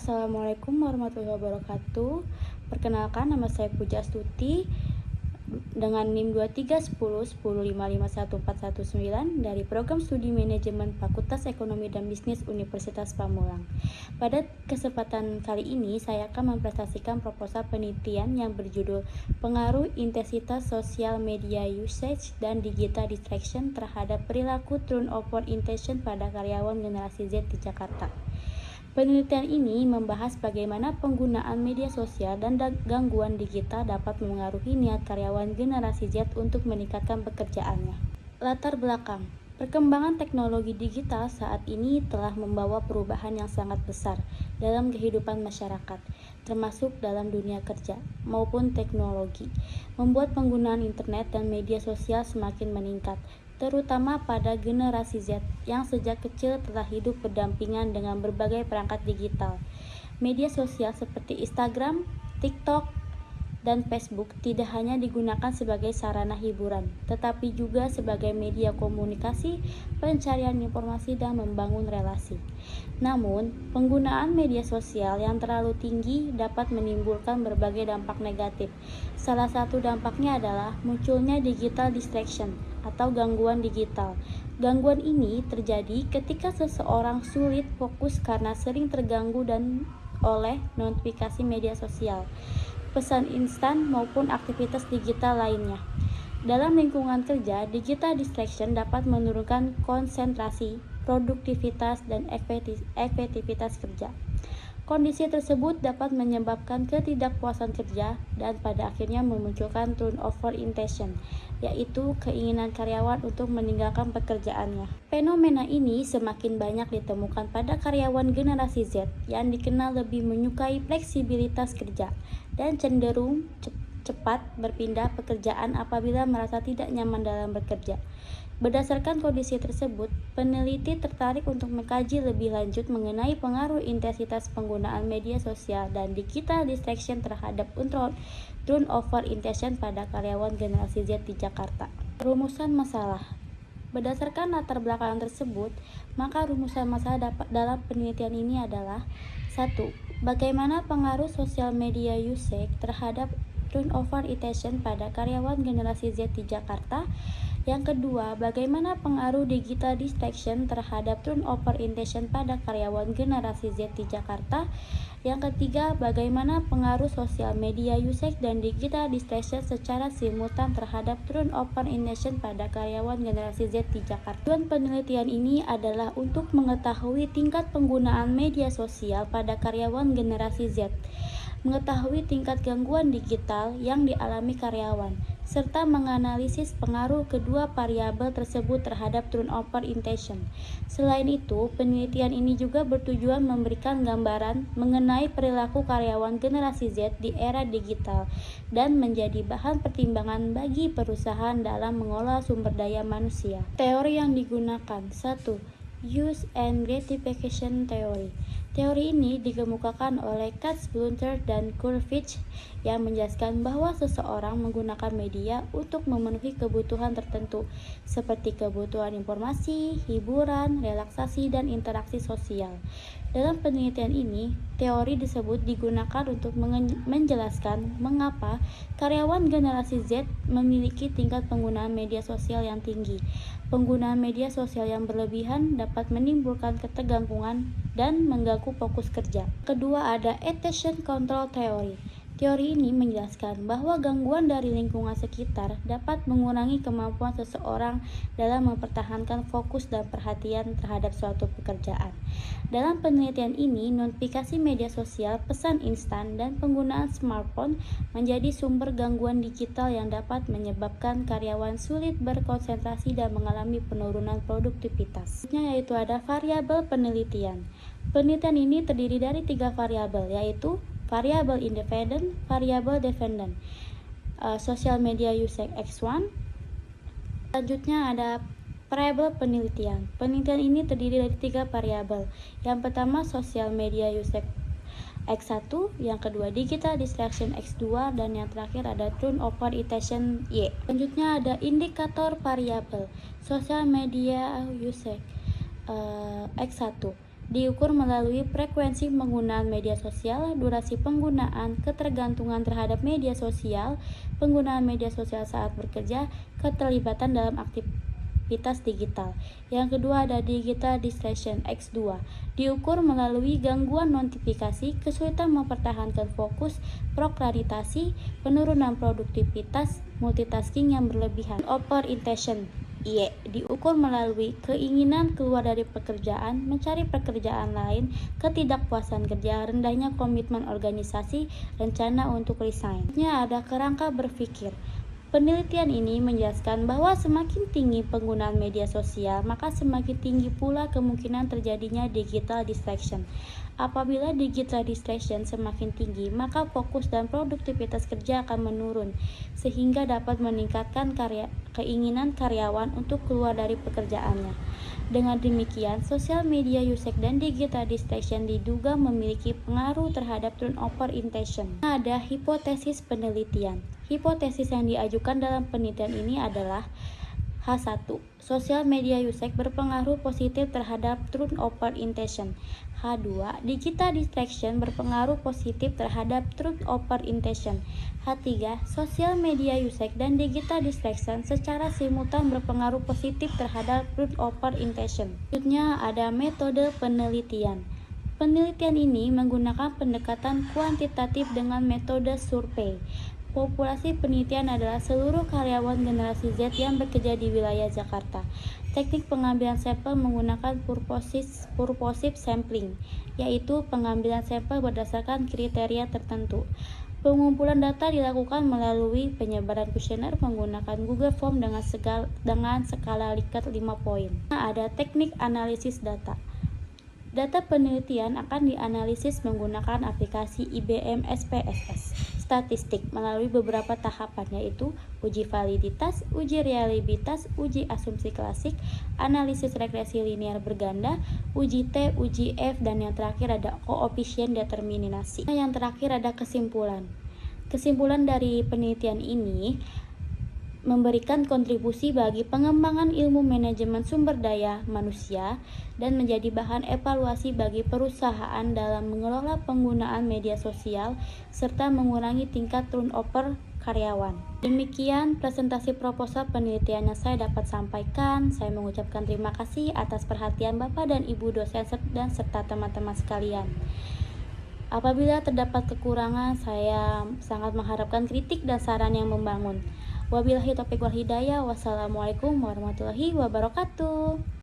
Assalamualaikum warahmatullahi wabarakatuh. Perkenalkan, nama saya Puja Astuti dengan NIM 231010551419 dari Program Studi Manajemen Fakultas Ekonomi dan Bisnis Universitas Pamulang. Pada kesempatan kali ini, saya akan mempresentasikan proposal penelitian yang berjudul Pengaruh Intensitas Sosial Media Usage dan Digital Distraction terhadap perilaku turnover intention pada karyawan generasi Z di Jakarta. Penelitian ini membahas bagaimana penggunaan media sosial dan gangguan digital dapat mengaruhi niat karyawan generasi Z untuk meningkatkan pekerjaannya. Latar belakang: perkembangan teknologi digital saat ini telah membawa perubahan yang sangat besar dalam kehidupan masyarakat, termasuk dalam dunia kerja maupun teknologi, membuat penggunaan internet dan media sosial semakin meningkat, terutama pada generasi Z yang sejak kecil telah hidup berdampingan dengan berbagai perangkat digital. Media sosial seperti Instagram, TikTok, dan Facebook tidak hanya digunakan sebagai sarana hiburan, tetapi juga sebagai media komunikasi, pencarian informasi, dan membangun relasi. Namun, penggunaan media sosial yang terlalu tinggi dapat menimbulkan berbagai dampak negatif. Salah satu dampaknya adalah munculnya digital distraction atau gangguan digital. Gangguan ini terjadi ketika seseorang sulit fokus karena sering terganggu oleh notifikasi media sosial, pesan instan, maupun aktivitas digital lainnya. Dalam lingkungan kerja, digital distraction dapat menurunkan konsentrasi, produktivitas, dan efektivitas kerja. Kondisi tersebut dapat menyebabkan ketidakpuasan kerja dan pada akhirnya memunculkan turnover intention, yaitu keinginan karyawan untuk meninggalkan pekerjaannya. Fenomena ini semakin banyak ditemukan pada karyawan generasi Z yang dikenal lebih menyukai fleksibilitas kerja dan cenderung cepat berpindah pekerjaan apabila merasa tidak nyaman dalam bekerja. Berdasarkan kondisi tersebut, peneliti tertarik untuk mengkaji lebih lanjut mengenai pengaruh intensitas penggunaan media sosial dan digital distraction terhadap turnover intention pada karyawan generasi Z di Jakarta. Rumusan masalah. Berdasarkan latar belakang tersebut, maka rumusan masalah dalam penelitian ini adalah: 1. Bagaimana pengaruh sosial media usage terhadap turnover intention pada karyawan generasi Z di Jakarta? Yang kedua, bagaimana pengaruh digital distraction terhadap turnover intention pada karyawan generasi Z di Jakarta? Yang ketiga, bagaimana pengaruh sosial media usage dan digital distraction secara simultan terhadap turnover intention pada karyawan generasi Z di Jakarta. Tujuan penelitian ini adalah untuk mengetahui tingkat penggunaan media sosial pada karyawan generasi Z, mengetahui tingkat gangguan digital yang dialami karyawan, serta menganalisis pengaruh kedua variabel tersebut terhadap turnover intention. Selain itu, penelitian ini juga bertujuan memberikan gambaran mengenai perilaku karyawan generasi Z di era digital dan menjadi bahan pertimbangan bagi perusahaan dalam mengolah sumber daya manusia. Teori yang digunakan: 1. Use and gratification theory. Teori ini dikemukakan oleh Katz, Blunter, dan Kurvich yang menjelaskan bahwa seseorang menggunakan media untuk memenuhi kebutuhan tertentu seperti kebutuhan informasi, hiburan, relaksasi, dan interaksi sosial. Dalam penelitian ini, teori tersebut digunakan untuk menjelaskan mengapa karyawan generasi Z memiliki tingkat penggunaan media sosial yang tinggi. Penggunaan media sosial yang berlebihan dapat menimbulkan ketergantungan dan mengganggu fokus kerja. Kedua, ada attention control theory. Teori ini menjelaskan bahwa gangguan dari lingkungan sekitar dapat mengurangi kemampuan seseorang dalam mempertahankan fokus dan perhatian terhadap suatu pekerjaan. Dalam penelitian ini, notifikasi media sosial, pesan instan, dan penggunaan smartphone menjadi sumber gangguan digital yang dapat menyebabkan karyawan sulit berkonsentrasi dan mengalami penurunan produktivitas. Yaitu ada variabel penelitian. Penelitian ini terdiri dari 3 variabel, yaitu variabel independen, variabel dependent, social media usage X1. Selanjutnya ada variabel penelitian. Penelitian ini terdiri dari 3 variabel. Yang pertama, social media usage X1, yang kedua digital distraction X2, dan yang terakhir ada turnover intention Y. Selanjutnya ada indikator variabel social media usage X1. diukur melalui frekuensi penggunaan media sosial, durasi penggunaan, ketergantungan terhadap media sosial, penggunaan media sosial saat bekerja, keterlibatan dalam aktivitas digital. Yang kedua ada digital distraction X2, diukur melalui gangguan notifikasi, kesulitan mempertahankan fokus, prokrastinasi, penurunan produktivitas, multitasking yang berlebihan. Overintention Y, diukur melalui keinginan keluar dari pekerjaan, mencari pekerjaan lain, ketidakpuasan kerja, rendahnya komitmen organisasi, rencana untuk resign. Selanjutnya ada kerangka berpikir. Penelitian ini menjelaskan bahwa semakin tinggi penggunaan media sosial, maka semakin tinggi pula kemungkinan terjadinya digital distraction. Apabila digital distraction semakin tinggi, maka fokus dan produktivitas kerja akan menurun, sehingga dapat meningkatkan keinginan karyawan untuk keluar dari pekerjaannya. Dengan demikian, sosial media usage dan digital distraction diduga memiliki pengaruh terhadap turnover intention. Ada hipotesis penelitian. Hipotesis yang diajukan dalam penelitian ini adalah H1. Sosial media usage berpengaruh positif terhadap turnover intention. H2. Digital distraction berpengaruh positif terhadap turnover intention. H3. Sosial media usage dan digital distraction secara simultan berpengaruh positif terhadap turnover intention. Selanjutnya ada metode penelitian. Penelitian ini menggunakan pendekatan kuantitatif dengan metode survei. Populasi penelitian adalah seluruh karyawan generasi Z yang bekerja di wilayah Jakarta. Teknik pengambilan sampel menggunakan purposive sampling, yaitu pengambilan sampel berdasarkan kriteria tertentu. Pengumpulan data dilakukan melalui penyebaran kuesioner menggunakan Google Form dengan skala Likert 5 poin. Ada teknik analisis data. Data penelitian akan dianalisis menggunakan aplikasi IBM SPSS statistik melalui beberapa tahapan, yaitu uji validitas, uji reliabilitas, uji asumsi klasik, analisis regresi linear berganda, uji T, uji F, dan yang terakhir ada koefisien determinasi. Yang terakhir ada kesimpulan. Kesimpulan dari penelitian ini memberikan kontribusi bagi pengembangan ilmu manajemen sumber daya manusia dan menjadi bahan evaluasi bagi perusahaan dalam mengelola penggunaan media sosial serta mengurangi tingkat turnover karyawan. Demikian presentasi proposal penelitian yang saya dapat sampaikan. Saya mengucapkan terima kasih atas perhatian Bapak dan Ibu dosen dan serta teman-teman sekalian. Apabila terdapat kekurangan, saya sangat mengharapkan kritik dan saran yang membangun. Wabillahi taufiq wal hidayah. Wassalamualaikum warahmatullahi wabarakatuh.